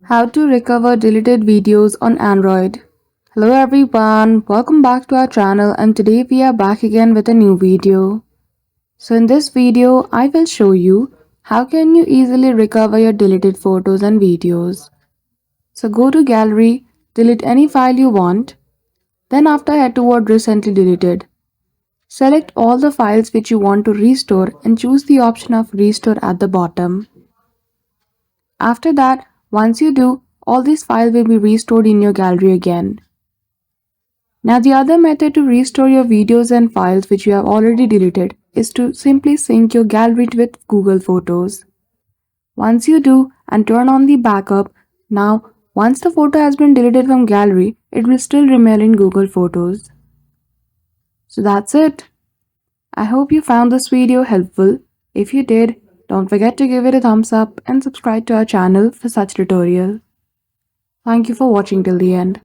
How to recover deleted videos on Android. Hello everyone, welcome back to our channel and today we are back again with a new video. So in this video, I will show you how can you easily recover your deleted photos and videos. So go to Gallery, delete any file you want, then after head toward Recently Deleted. Select all the files which you want to restore and choose the option of Restore at the bottom. After that, once you do, all these files will be restored in your gallery again. Now the other method to restore your videos and files which you have already deleted is to simply sync your gallery with Google Photos. Once you do and turn on the backup, now once the photo has been deleted from gallery, it will still remain in Google Photos. So that's it. I hope you found this video helpful. If you did, don't forget to give it a thumbs up and subscribe to our channel for such tutorial. Thank you for watching till the end.